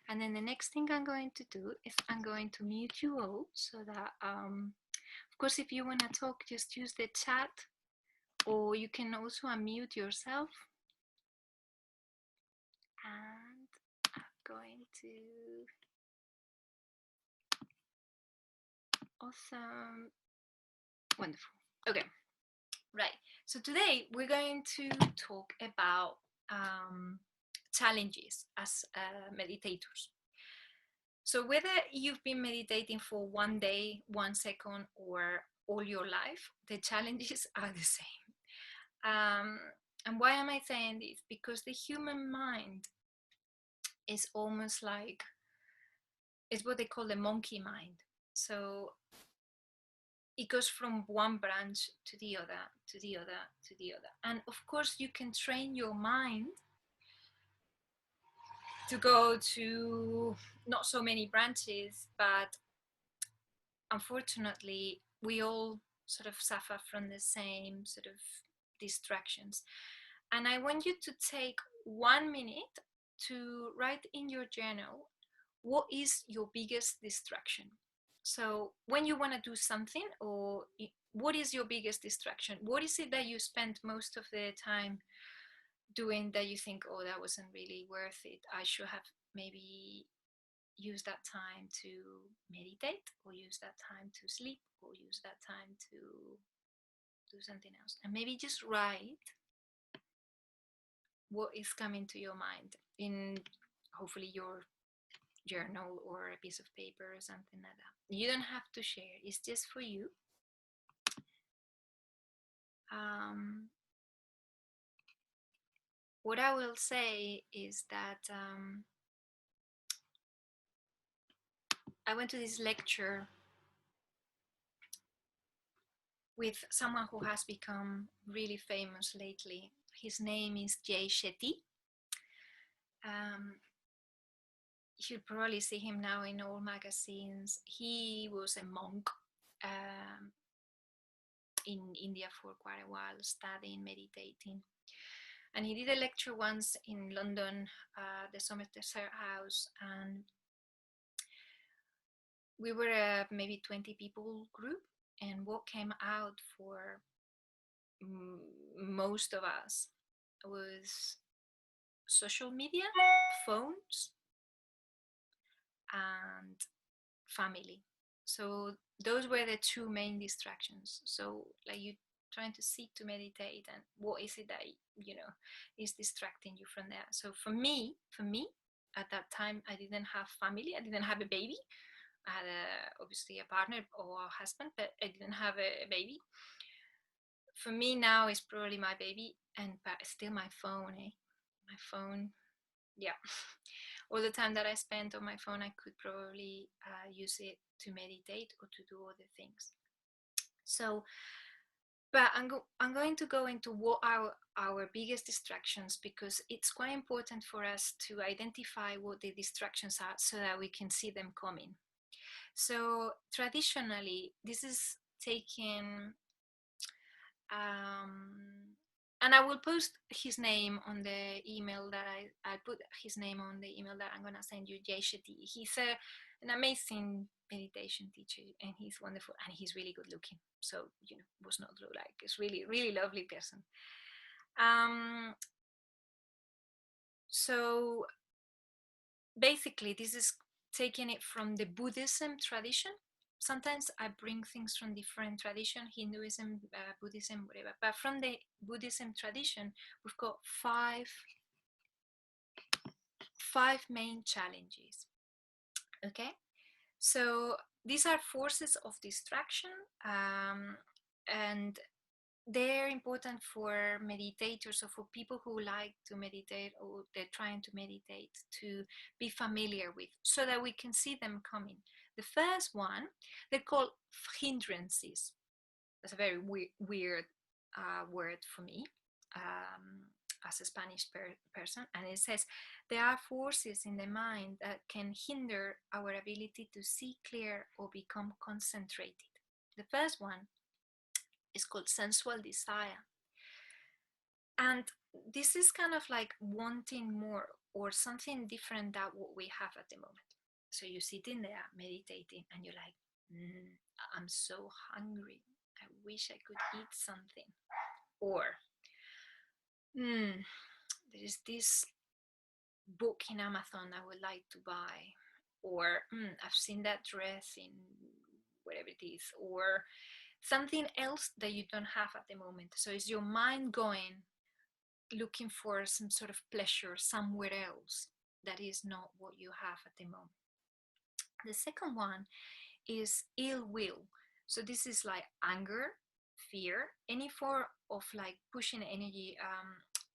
And then the next thing I'm going to do is I'm going to mute you all so that, of course, if you want to talk, just use the chat, or you can also unmute yourself. And I'm going to, awesome, wonderful. Okay, right. So today we're going to talk about challenges as meditators. So whether you've been meditating for 1 day, 1 second, or all your life, the challenges are the same. And why am I saying this? Because the human mind is almost like, it's what they call the monkey mind. So it goes from one branch to the other, to the other, to the other. And of course, you can train your mind to go to not so many branches, but unfortunately, we all sort of suffer from the same sort of distractions. And I want you to take 1 minute to write in your journal, what is your biggest distraction? So when you want to do something, or what is your biggest distraction? What is it that you spend most of the time doing that you think, oh, that wasn't really worth it? I should have maybe use that time to meditate, or use that time to sleep, or use that time to do something else. And maybe just write what is coming to your mind in, hopefully, your journal or a piece of paper or something like that. You don't have to share, it's just for you. What I will say is that I went to this lecture with someone who has become really famous lately. His name is Jay Shetty. You'll probably see him now in all magazines. He was a monk in India for quite a while, studying, meditating. And he did a lecture once in London, the Somerset House, and we were a maybe 20 people group. And what came out for most of us was social media, phones, and family. So those were the two main distractions. So like, you trying to seek to meditate, and what is it that is distracting you from there? So for me at that time, I didn't have family, I didn't have a baby. I had obviously a partner or a husband, but I didn't have a baby. For me now, is probably my baby, and but still my phone. My phone, yeah. All the time that I spent on my phone, I could probably use it to meditate or to do other things. So, but I'm going to go into what are our biggest distractions, because it's quite important for us to identify what the distractions are so that we can see them coming. So traditionally, this is taken, and I will post his name on the email that I put his name on the email that I'm going to send you, Jay Shetty. He's an amazing meditation teacher, and he's wonderful, and he's really good looking. So, was not like, it's really, really lovely person. So basically, this is taking it from the Buddhism tradition. Sometimes I bring things from different tradition, Hinduism, Buddhism, whatever. But from the Buddhism tradition, we've got five main challenges. Okay, so these are forces of distraction, and they're important for meditators, or for people who like to meditate, or they're trying to meditate, to be familiar with, so that we can see them coming. The first one, they're called hindrances. That's a very weird word for me, as a Spanish person. And it says, there are forces in the mind that can hinder our ability to see clear or become concentrated. The first one is called sensual desire. And this is kind of like wanting more or something different than what we have at the moment. So you're sitting there meditating and you're like, I'm so hungry. I wish I could eat something. Or, there is this book in Amazon I would like to buy. Or, I've seen that dress in whatever it is. Or something else that you don't have at the moment. So it's your mind going, looking for some sort of pleasure somewhere else that is not what you have at the moment. The second one is ill will. So this is like anger, fear, any form of like pushing energy.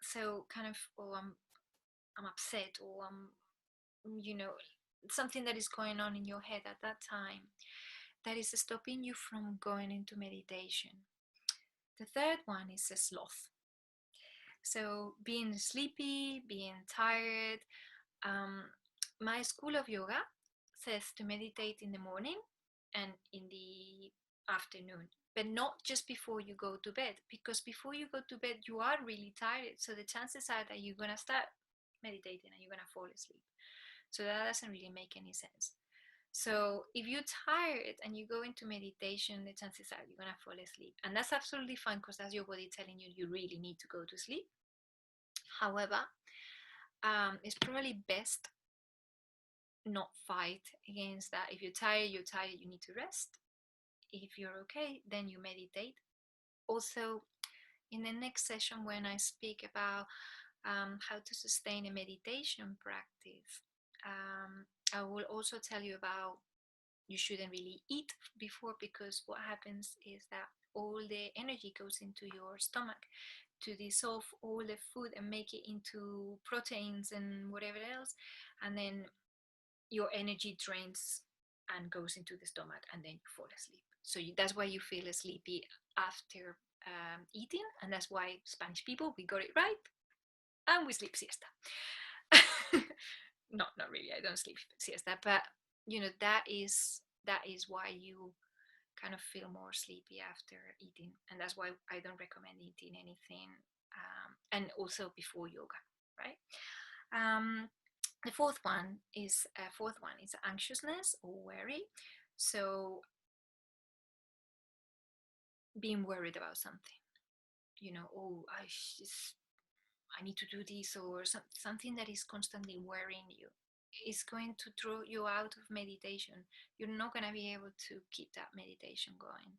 So kind of, oh, I'm upset, or something that is going on in your head at that time that is stopping you from going into meditation. The third one is a sloth. So being sleepy, being tired. My school of yoga says to meditate in the morning and in the afternoon, but not just before you go to bed, because before you go to bed you are really tired, so the chances are that you're going to start meditating and you're going to fall asleep. So that doesn't really make any sense. So if you're tired and you go into meditation, the chances are you're going to fall asleep, and that's absolutely fine, because that's your body telling you really need to go to sleep. However, it's probably best not fight against that. If you're tired, you need to rest. If you're okay, then you meditate. Also, in the next session, when I speak about how to sustain a meditation practice, I will also tell you about you shouldn't really eat before, because what happens is that all the energy goes into your stomach to dissolve all the food and make it into proteins and whatever else, and then your energy drains and goes into the stomach, and then you fall asleep. So that's why you feel sleepy after eating, and that's why Spanish people, we got it right, and we sleep siesta. Not really, I don't sleep siesta, but that is why you kind of feel more sleepy after eating, and that's why I don't recommend eating anything, and also before yoga, right? The fourth one is anxiousness or worry. So being worried about something, oh, I need to do this, or something that is constantly worrying you, is going to throw you out of meditation. You're not going to be able to keep that meditation going.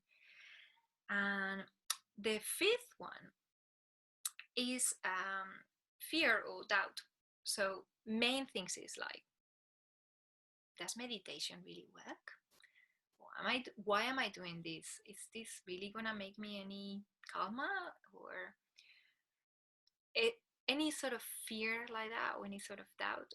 And the fifth one is fear or doubt. So main things is like, does meditation really work? Why am I doing this? Is this really gonna make me any calmer? Or any sort of fear like that, or any sort of doubt,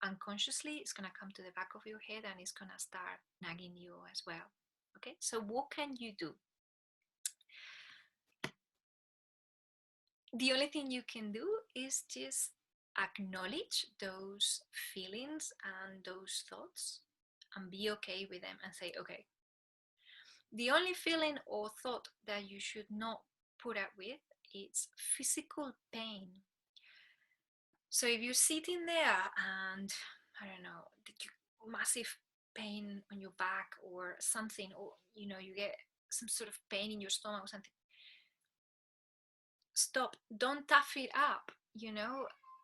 unconsciously it's gonna come to the back of your head and it's gonna start nagging you as well. Okay, so what can you do? The only thing you can do is just acknowledge those feelings and those thoughts and be okay with them, and say, okay, the only feeling or thought that you should not put up with is physical pain. So if you're sitting there and, I don't know, massive pain on your back or something, or you get some sort of pain in your stomach or something, stop, don't tough it up.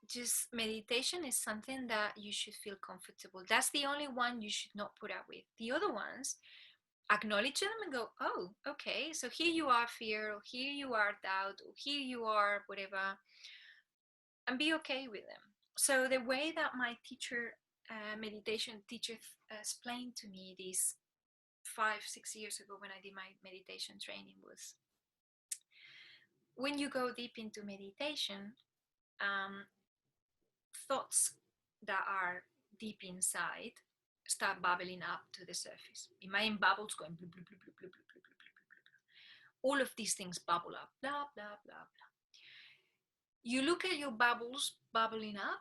Just meditation is something that you should feel comfortable. That's the only one you should not put up with. The other ones, acknowledge them and go, oh, okay, so here you are fear, or here you are doubt, or here you are whatever, and be okay with them. So the way that my meditation teacher explained to me this 5-6 years ago when I did my meditation training was, when you go deep into meditation, thoughts that are deep inside start bubbling up to the surface. Imagine bubbles going blue, blue, blue, blue, blue, blue, blue, blue, blue. All of these things bubble up, blah, blah, blah, blah. You look at your bubbles bubbling up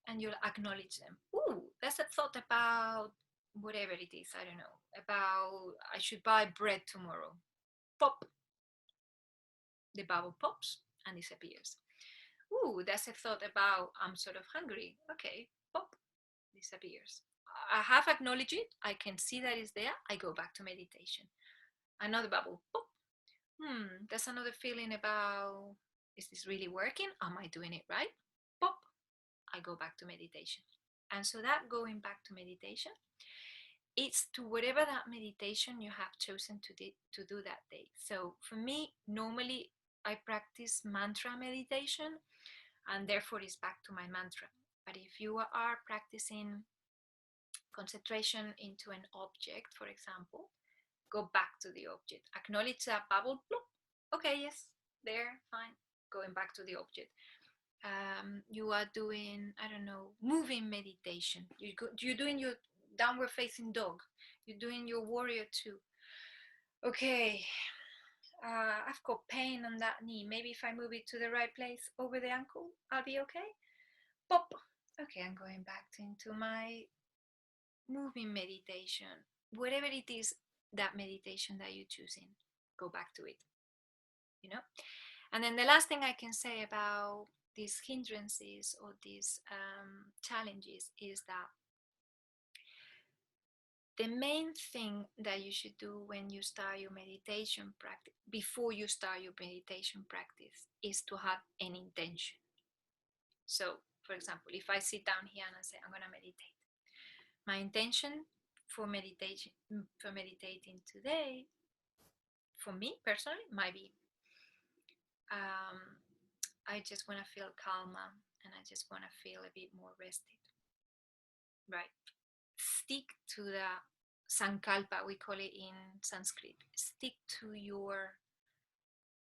and you'll acknowledge them. Ooh, that's a thought about whatever it is, I don't know, about I should buy bread tomorrow. Pop. The bubble pops and disappears. Ooh, that's a thought about I'm sort of hungry. Okay, pop, disappears. I have acknowledged it. I can see that it's there. I go back to meditation. Another bubble. Pop. There's another feeling about, is this really working? Am I doing it right? Pop. I go back to meditation. And so that going back to meditation, it's to whatever that meditation you have chosen to do that day. So for me, normally I practice mantra meditation, and therefore it's back to my mantra. But if you are practicing concentration into an object, for example, go back to the object. Acknowledge that bubble. Bloop. Okay, yes, there, fine. Going back to the object. You are doing, I don't know, moving meditation. You're doing your downward facing dog. You're doing your warrior two. Okay, I've got pain on that knee. Maybe if I move it to the right place over the ankle, I'll be okay. Pop. Okay, I'm going back into my moving meditation. Whatever it is, that meditation that you're choosing, go back to it. You know? And then the last thing I can say about these hindrances or these challenges is that the main thing that you should do when you start your meditation practice, before you start your meditation practice, is to have an intention. So, for example, if I sit down here and I say, I'm going to meditate, my intention for meditating today, for me personally, might be I just want to feel calmer and I just want to feel a bit more rested. Right. Stick to the sankalpa, we call it in Sanskrit.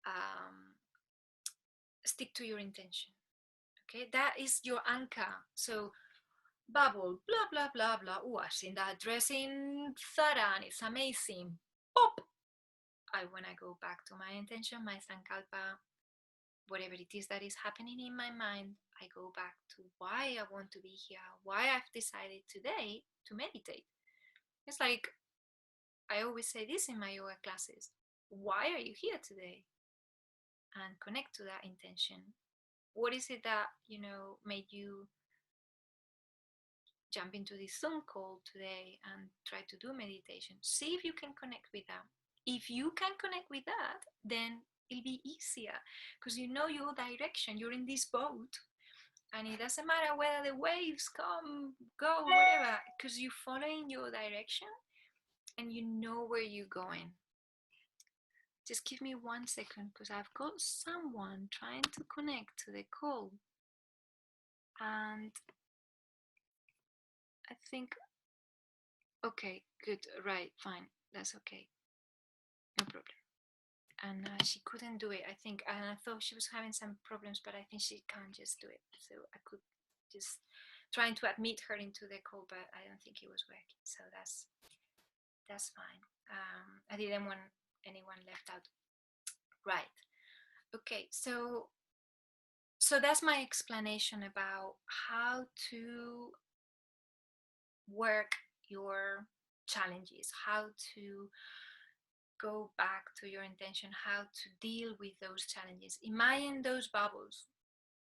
Um, stick to your intention. Okay, that is your anchor. So bubble, blah blah blah blah. Oh, I've seen that dress in Zara and it's amazing. Pop. I want to go back to my intention, my sankalpa, whatever it is that is happening in my mind. I go back to why I want to be here, why I've decided today to meditate. It's like I always say this in my yoga classes. Why are you here today? And connect to that intention. What is it that, made you jump into this Zoom call today and try to do meditation? See if you can connect with that. If you can connect with that, then it'll be easier because you know your direction. You're in this boat and it doesn't matter whether the waves come, go, whatever, because you're following your direction and you know where you're going. Just give me 1 second because I've got someone trying to connect to the call. And I think, okay, good, right, fine, that's okay. No problem. And she couldn't do it, I think. And I thought she was having some problems, but I think she can't just do it. So I could just trying to admit her into the call, but I don't think it was working. So that's fine. I didn't want anyone left out. Right. Okay, so that's my explanation about how to work your challenges, how to go back to your intention, how to deal with those challenges. Imagine those bubbles.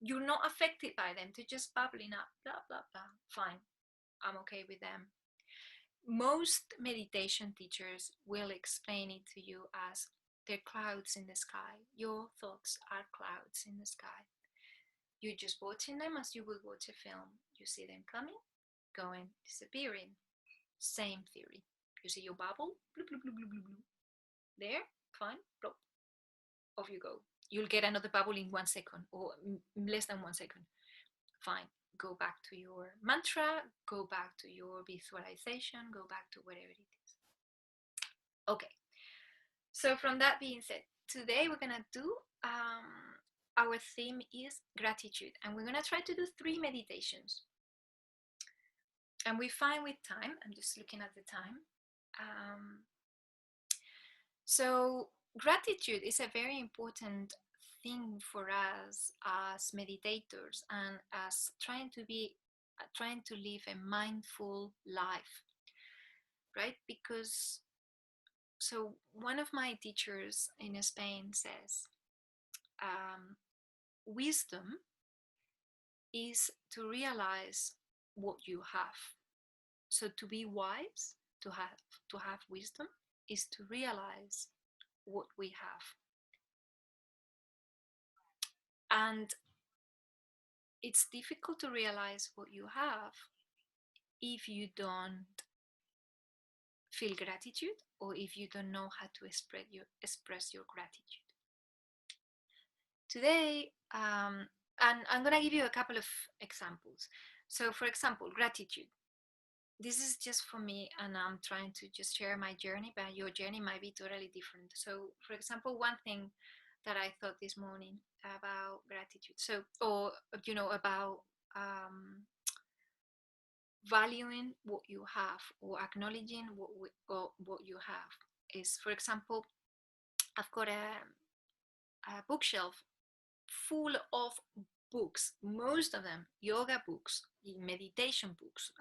You're not affected by them, they're just bubbling up, blah, blah, blah. Fine, I'm okay with them. Most meditation teachers will explain it to you as they're clouds in the sky. Your thoughts are clouds in the sky. You're just watching them as you would watch a film. You see them coming, going, disappearing. Same theory. You see your bubble, bloop, bloop, bloop, bloop, bloop, bloop. There, fine, plop, off you go. You'll get another bubble in 1 second or less than 1 second. Fine, go back to your mantra, go back to your visualization, go back to whatever it is. Okay, so from that being said, today we're gonna do our theme is gratitude, and we're gonna try to do 3 meditations. And we find with time, I'm just looking at the time. So gratitude is a very important thing for us as meditators and as trying to live a mindful life, right? Because so one of my teachers in Spain says, wisdom is to realize what you have. So to be wise, to have wisdom, is to realize what we have. And it's difficult to realize what you have if you don't feel gratitude, or if you don't know how to express your gratitude. Today, and I'm going to give you a couple of examples. So, for example, gratitude. This is just for me, and I'm trying to just share my journey, but your journey might be totally different. So, for example, one thing that I thought this morning about gratitude, so, or, about valuing what you have, or acknowledging what you have, is, for example, I've got a bookshelf full of books, most of them yoga books, meditation books,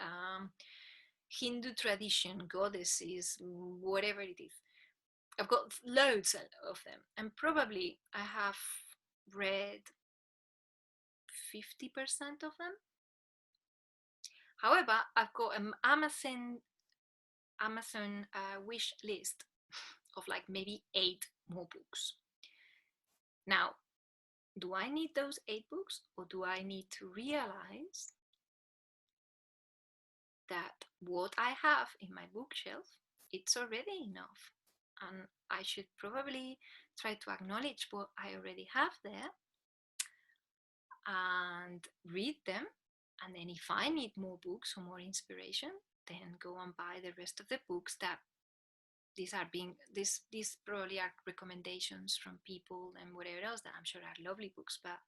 Hindu tradition, goddesses, whatever it is. I've got loads of them, and probably I have read 50% of them. However, I've got an Amazon wish list of like maybe 8 more books. Now, do I need those 8 books, or do I need to realize that what I have in my bookshelf, it's already enough, and I should probably try to acknowledge what I already have there and read them, and then if I need more books or more inspiration, then go and buy the rest of the books. That these probably are recommendations from people and whatever else that I'm sure are lovely books, but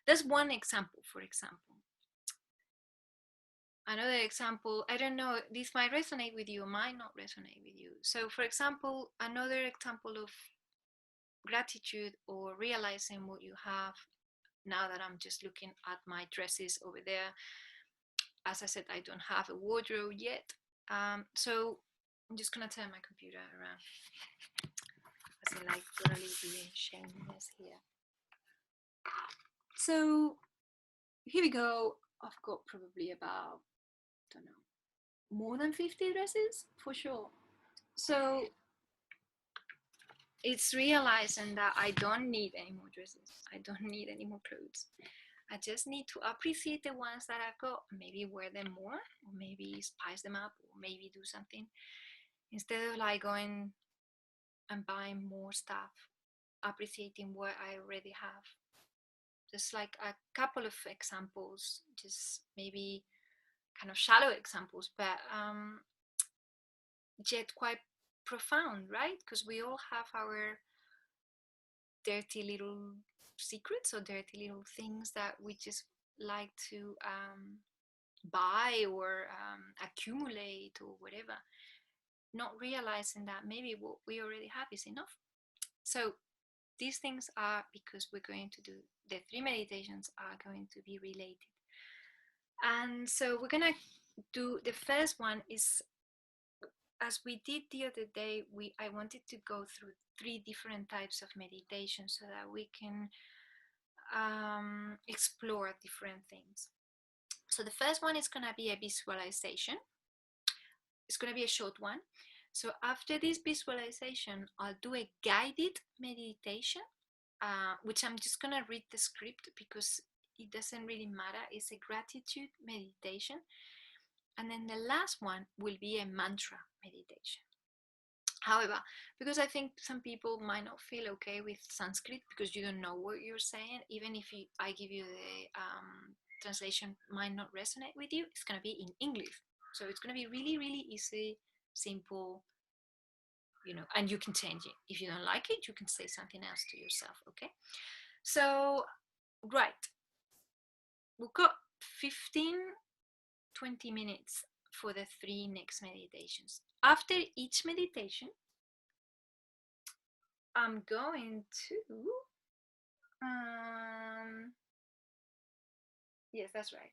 that's one example. For example, another example, I don't know, this might resonate with you, might not resonate with you. So, for example, another example of gratitude or realizing what you have, now that I'm just looking at my dresses over there, as I said, I don't have a wardrobe yet. So I'm just gonna turn my computer around. As I like totally being shameless here. So here we go. I've got probably about, I don't know, more than 50 dresses for sure. So it's realizing that I don't need any more dresses. I don't need any more clothes. I just need to appreciate the ones that I've got, maybe wear them more, or maybe spice them up, or maybe do something instead of like going and buying more stuff, appreciating what I already have. Just like a couple of examples, just maybe kind of shallow examples, but yet quite profound, right? Because we all have our dirty little secrets or dirty little things that we just like to buy or accumulate or whatever, not realizing that maybe what we already have is enough. So these things are, because we're going to do the 3 meditations, are going to be related. And so we're gonna do, the first one is, as we did the other day, I wanted to go through 3 different types of meditation so that we can explore different things. So the first one is going to be a visualization. It's going to be a short one. So after this visualization, I'll do a guided meditation, which I'm just going to read the script because it doesn't really matter. It's a gratitude meditation. And then the last one will be a mantra meditation. However, because I think some people might not feel okay with Sanskrit because you don't know what you're saying, even if I give you the translation might not resonate with you, it's going to be in English. So it's going to be really, really easy, simple, and you can change it. If you don't like it, you can say something else to yourself, okay? So, right. We've got 15, 20 minutes for the 3 next meditations. After each meditation, I'm going to, yes, that's right.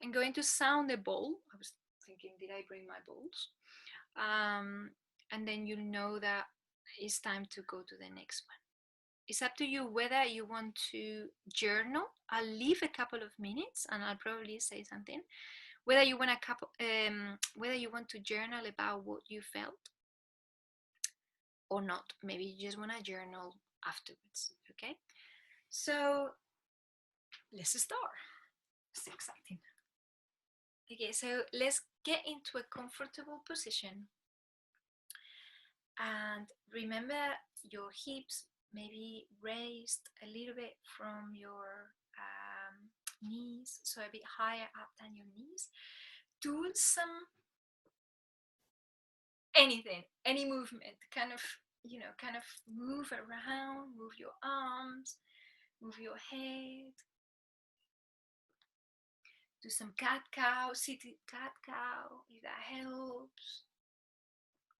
I'm going to sound a bowl. I was thinking, did I bring my bowls? And then you'll know that it's time to go to the next one. it's up to you whether you want to journal. I'll leave a couple of minutes and I'll probably say something. Whether you want whether you want to journal about what you felt or not. Maybe you just want to journal afterwards. Okay. So let's start. It's exciting. Okay, so let's get into a comfortable position. And remember your hips maybe raised a little bit from your knees, so a bit higher up than your knees. Do some anything, any movement, kind of, kind of move around, move your arms, move your head. Do some cat-cow, seated cat-cow, if that helps.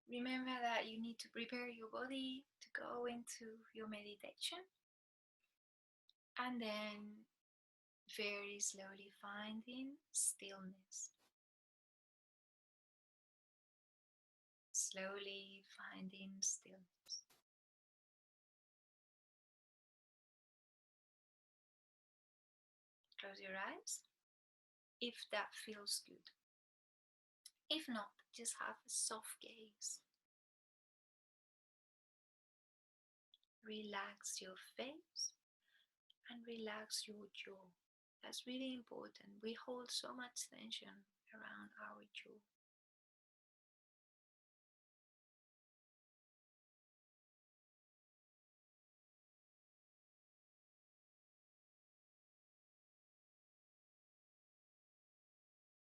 Remember that you need to prepare your body to go into your meditation. And then very slowly finding stillness. Slowly finding stillness. Close your eyes if that feels good. If not, just have a soft gaze. Relax your face and relax your jaw. That's really important. We hold so much tension around our jaw.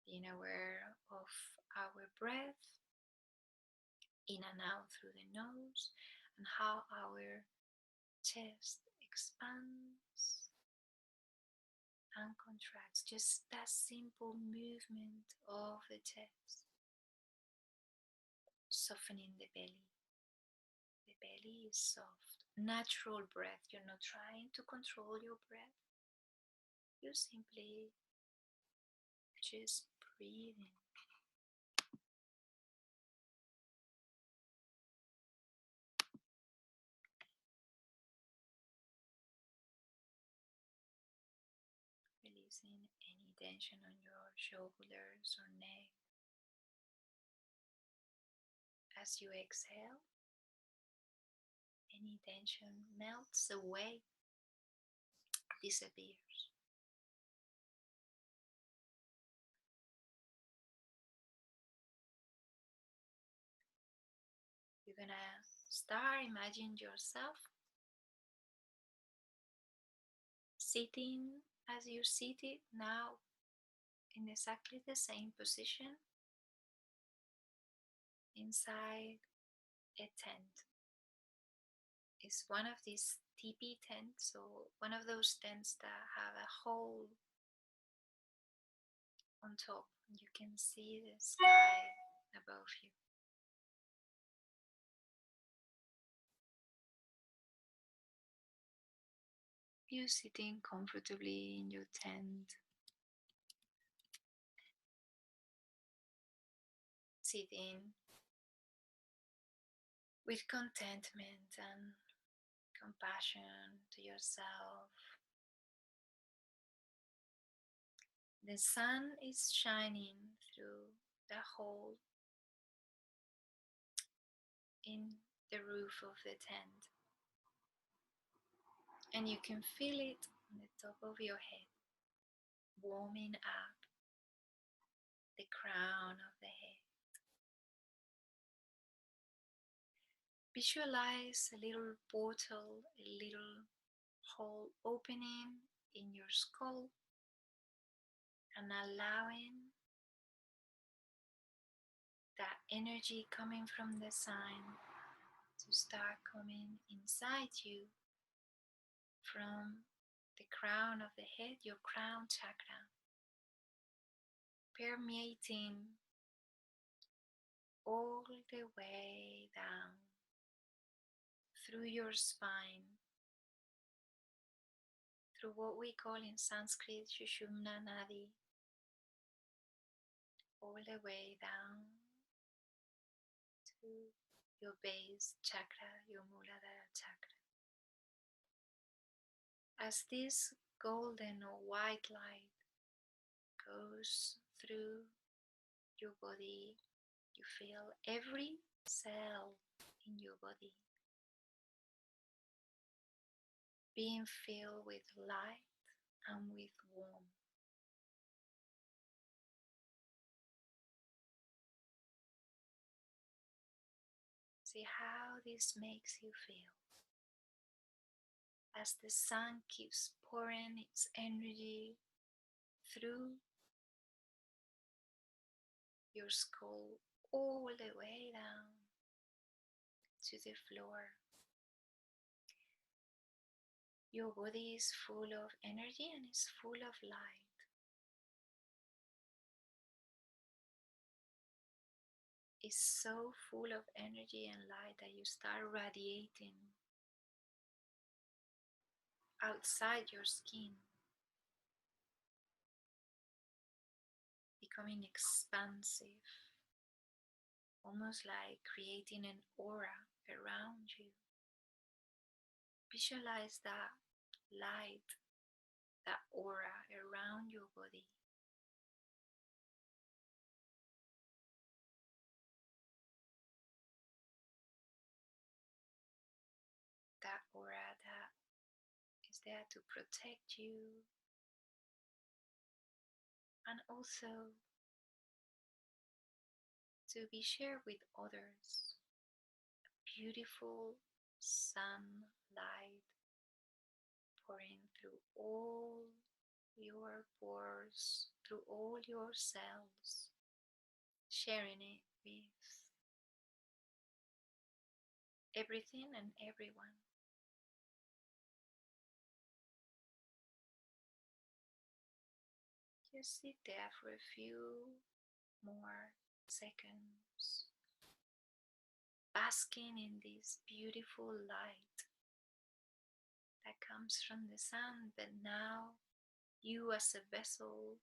Being aware of our breath in and out through the nose and how our chest expands and contracts. Just that simple movement of the chest, softening the belly. The belly is soft. Natural breath. You're not trying to control your breath. You're simply just breathing. Releasing any tension on your shoulders or neck. As you exhale, any tension melts away, disappears. You're gonna start imagining yourself sitting as you're seated now in exactly the same position inside a tent. It's one of these teepee tents, so one of those tents that have a hole on top. You can see the sky above you. You're sitting comfortably in your tent, sitting with contentment and compassion to yourself. The sun is shining through the hole in the roof of the tent, and you can feel it on the top of your head, warming up the crown of the head. Visualize a little portal, a little hole opening in your skull and allowing that energy coming from the sun to start coming inside you from the crown of the head, your crown chakra, permeating all the way down through your spine, through what we call in Sanskrit Sushumna Nadi, all the way down to your base chakra, your Muladhara chakra. as this golden or white light goes through your body, you feel every cell in your body being filled with light and with warmth. See how this makes you feel as the sun keeps pouring its energy through your skull all the way down to the floor. Your body is full of energy and is full of light. It's so full of energy and light that you start radiating outside your skin, becoming expansive, almost like creating an aura around you. Visualize that light, that aura around your body. That aura that is there to protect you and also to be shared with others. Beautiful sunlight pouring through all your pores, through all your cells, sharing it with everything and everyone. Just sit there for a few more seconds, basking in this beautiful light that comes from the sun, but now you as a vessel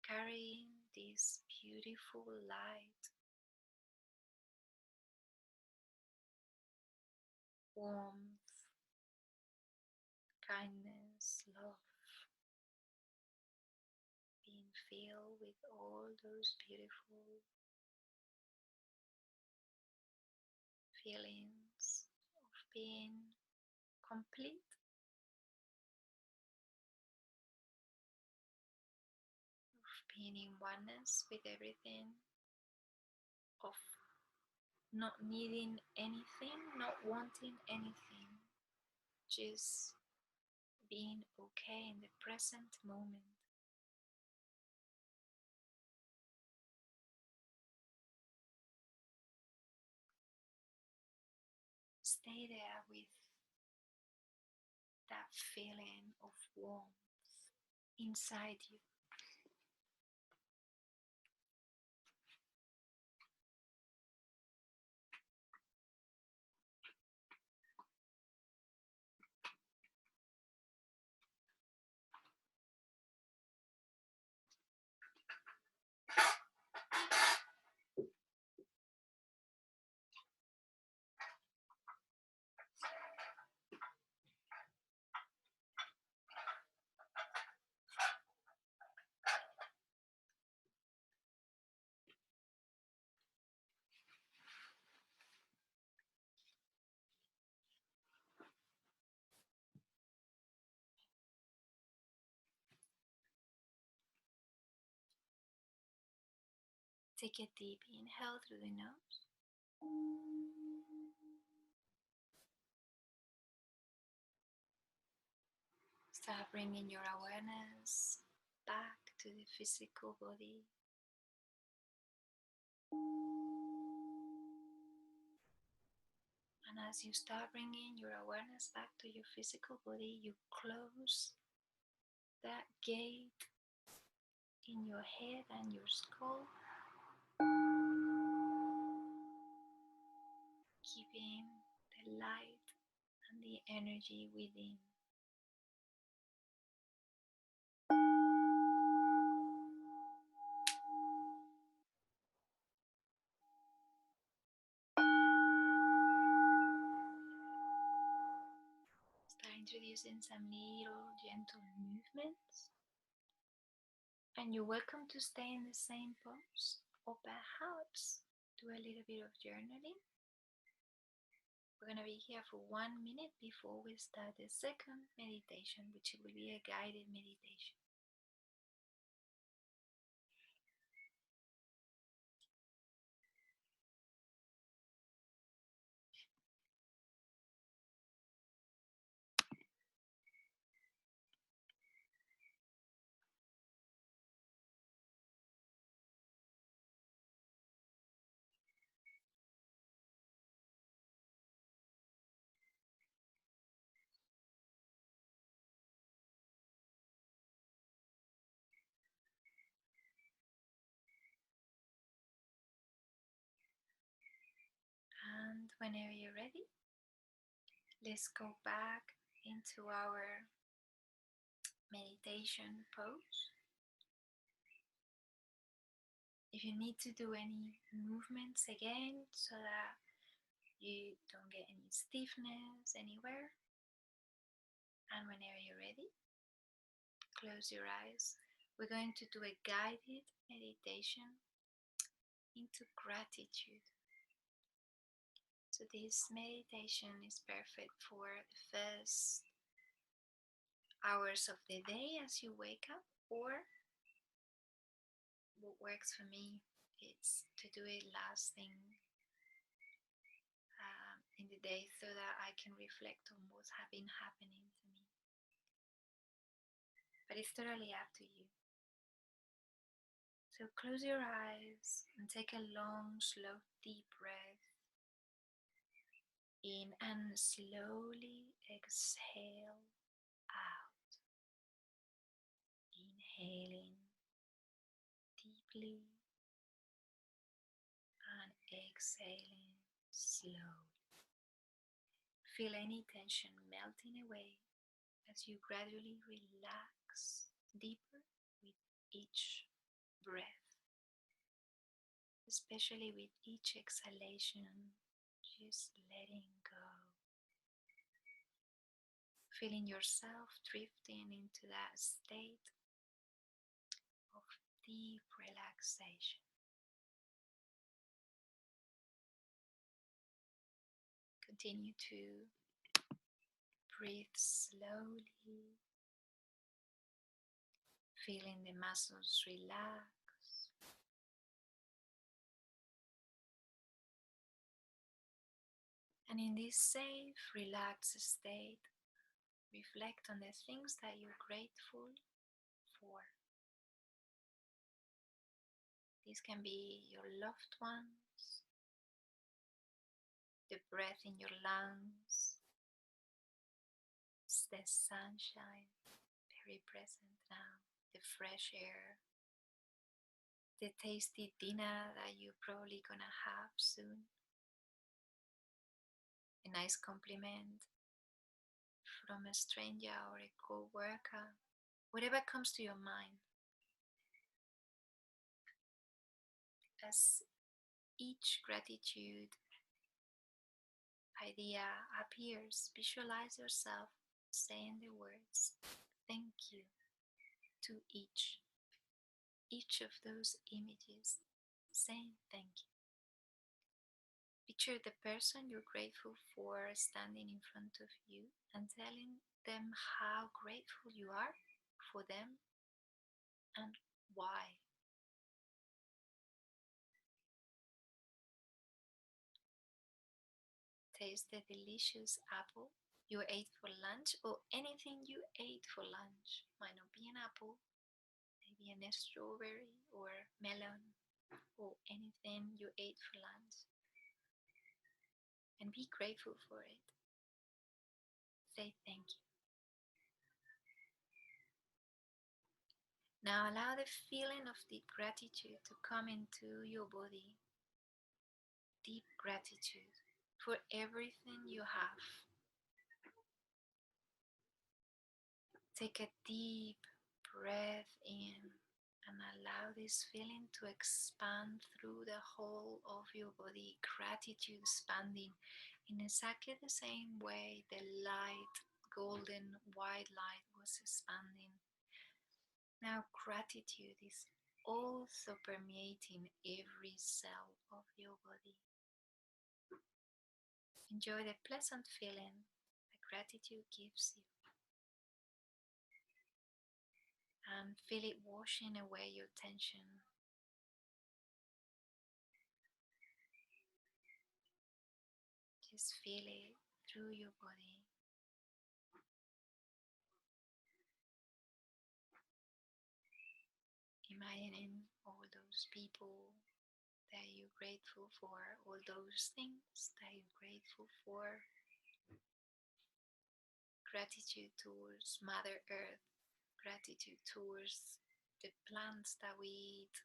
carrying this beautiful light, warmth, kindness, love, being filled with all those beautiful feelings of being complete, of being in oneness with everything, of not needing anything, not wanting anything, just being okay in the present moment. Stay there with that feeling of warmth inside you. Take a deep inhale through the nose. Start bringing your awareness back to the physical body. And as you start bringing your awareness back to your physical body, you close that gate in your head and your skull, keeping the light and the energy within. Starting introducing some little gentle movements. And you're welcome to stay in the same pose or perhaps do a little bit of journaling. We're going to be here for 1 minute before we start the second meditation, which will be a guided meditation. And whenever you're ready, let's go back into our meditation pose. If you need to do any movements again so that you don't get any stiffness anywhere, and whenever you're ready, close your eyes. We're going to do a guided meditation into gratitude. So this meditation is perfect for the first hours of the day as you wake up, or what works for me is to do it last thing in the day so that I can reflect on what's been happening to me. But it's totally up to you. So close your eyes and take a long, slow, deep breath in and slowly exhale out. Inhaling deeply and exhaling slowly. Feel any tension melting away as you gradually relax deeper with each breath, especially with each exhalation, just letting go. Feeling yourself drifting into that state of deep relaxation. Continue to breathe slowly, feeling the muscles relax. And in this safe, relaxed state, reflect on the things that you're grateful for. These can be your loved ones, the breath in your lungs, the sunshine, very present now, the fresh air, the tasty dinner that you're probably gonna have soon, a nice compliment from a stranger or a co-worker, whatever comes to your mind. As each gratitude idea appears, visualize yourself saying the words thank you to each of those images, saying thank you. Picture the person you're grateful for standing in front of you and telling them how grateful you are for them and why. Taste the delicious apple you ate for lunch, or anything you ate for lunch. Might not be an apple, maybe a strawberry or melon, or anything you ate for lunch. And be grateful for it. Say thank you. Now allow the feeling of deep gratitude to come into your body. Deep gratitude for everything you have. Take a deep breath in and allow this feeling to expand through the whole of your body. Gratitude expanding in exactly the same way the light golden white light was expanding. Now gratitude is also permeating every cell of your body. Enjoy the pleasant feeling that gratitude gives you and feel it washing away your tension. Just feel it through your body. Imagining all those people that you're grateful for, all those things that you're grateful for. Gratitude towards Mother Earth, gratitude towards the plants that we eat,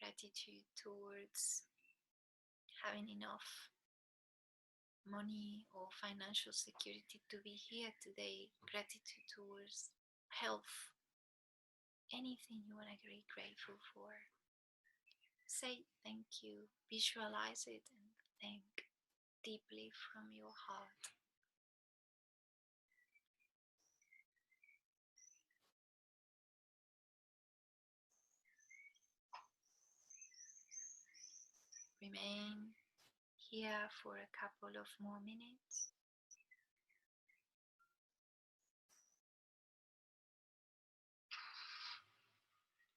gratitude towards having enough money or financial security to be here today, gratitude towards health, anything you want to be grateful for. Say thank you, visualize it, and thank deeply from your heart. Remain here for a couple of more minutes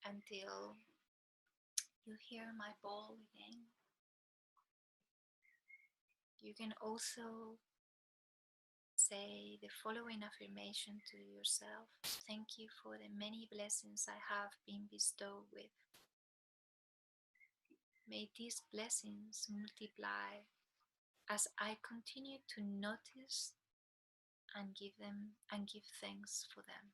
until you hear my bell again. You can also say the following affirmation to yourself. Thank you for the many blessings I have been bestowed with. May these blessings multiply as I continue to notice and give thanks for them.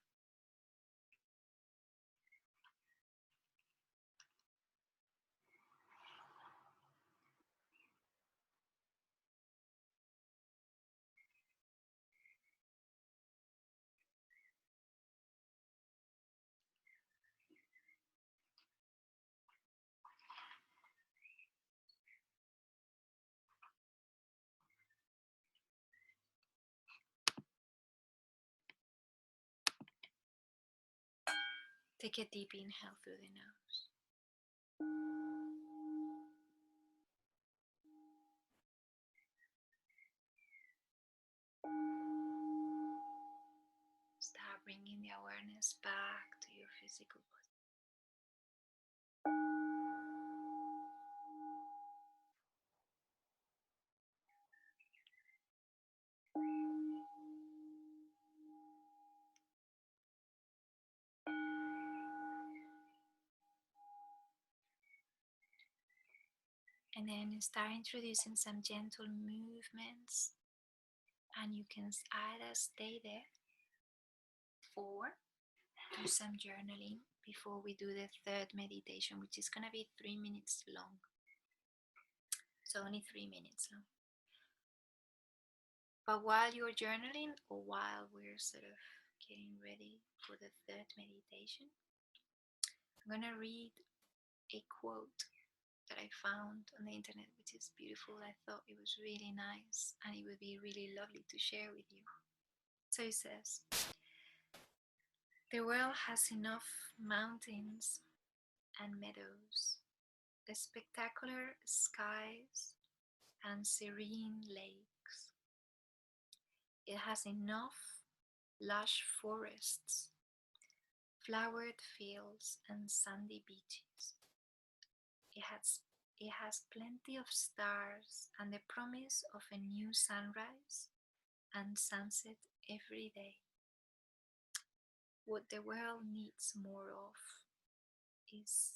Take a deep inhale through the nose. Start bringing the awareness back to your physical body. And then start introducing some gentle movements, and you can either stay there or do some journaling before we do the third meditation, which is going to be 3 minutes long. So only 3 minutes long. But while you're journaling, or while we're sort of getting ready for the third meditation, I'm going to read a quote that I found on the internet, which is beautiful. I thought it was really nice and it would be really lovely to share with you. So it says, "The world has enough mountains and meadows, spectacular skies and serene lakes. It has enough lush forests, flowered fields and sandy beaches. It has plenty of stars and the promise of a new sunrise and sunset every day. What the world needs more of is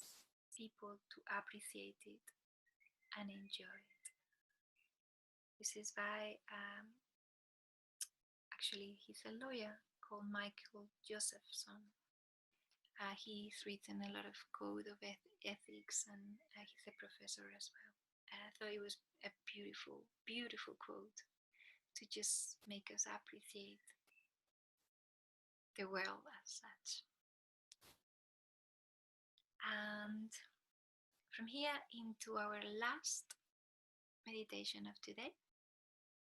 people to appreciate it and enjoy it." This is by, actually, he's a lawyer called Michael Josephson. He's written a lot of code of ethics, and he's a professor as well. And I thought it was a beautiful, beautiful quote to just make us appreciate the world as such. And from here into our last meditation of today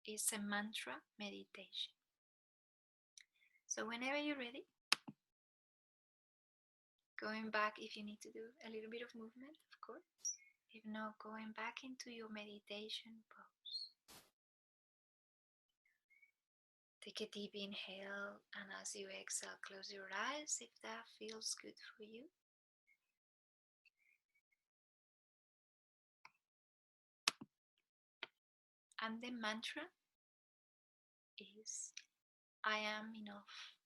is a mantra meditation. So whenever you're ready, going back if you need to do a little bit of movement, of course. If not, going back into your meditation pose. Take a deep inhale, and as you exhale, close your eyes if that feels good for you. And the mantra is, I am enough.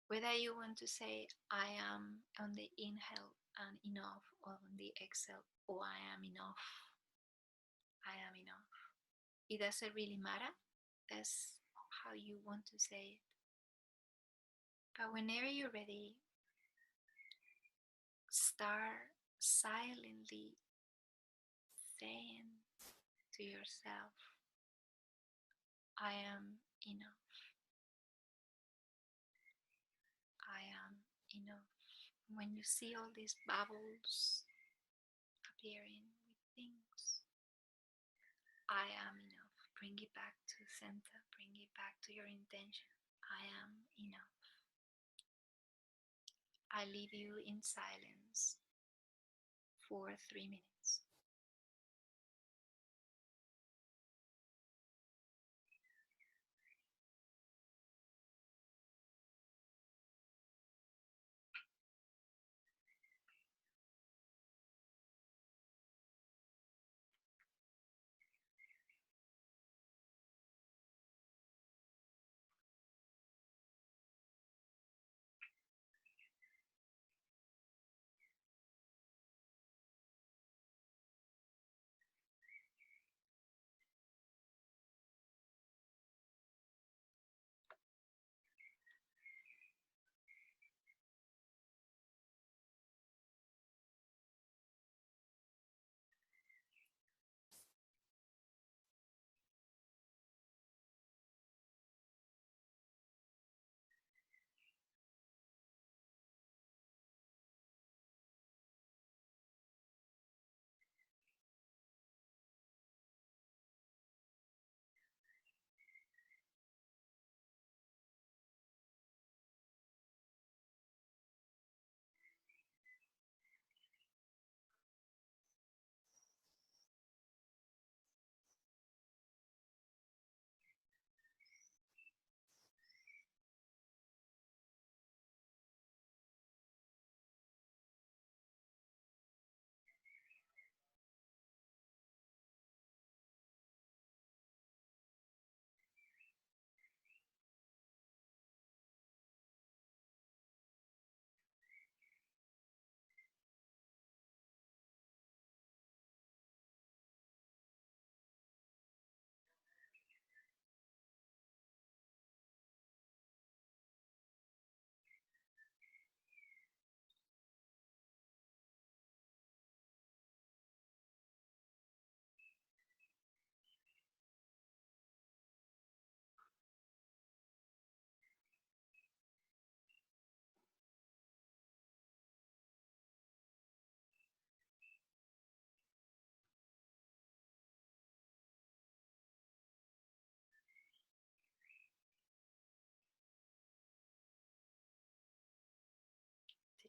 Whether you want to say, I am on the inhale and enough, or on the exhale, or I am enough, I am enough. It doesn't really matter. That's how you want to say it. But whenever you're ready, start silently saying to yourself, I am enough. I am enough. When you see all these bubbles appearing with things, I am enough. Bring it back to center. Bring it back to your intention. I am enough. I leave you in silence for 3 minutes.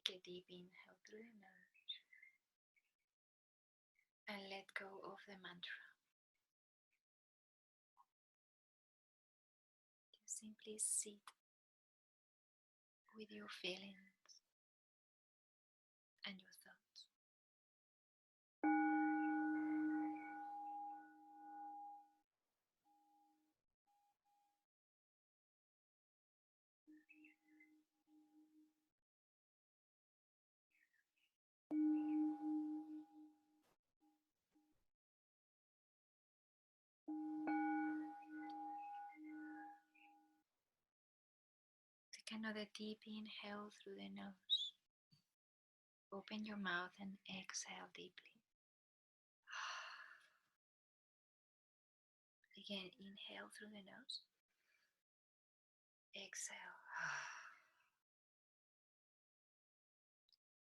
Take a deep inhale through the nose and let go of the mantra. Just simply sit with your feelings and your thoughts. Take another deep inhale through the nose. Open your mouth and exhale deeply. Again, inhale through the nose. Exhale.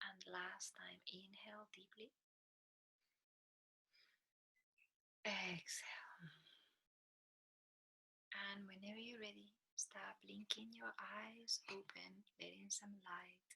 And last time, inhale deeply. Exhale. And whenever you're ready, Start blinking your eyes open, letting some light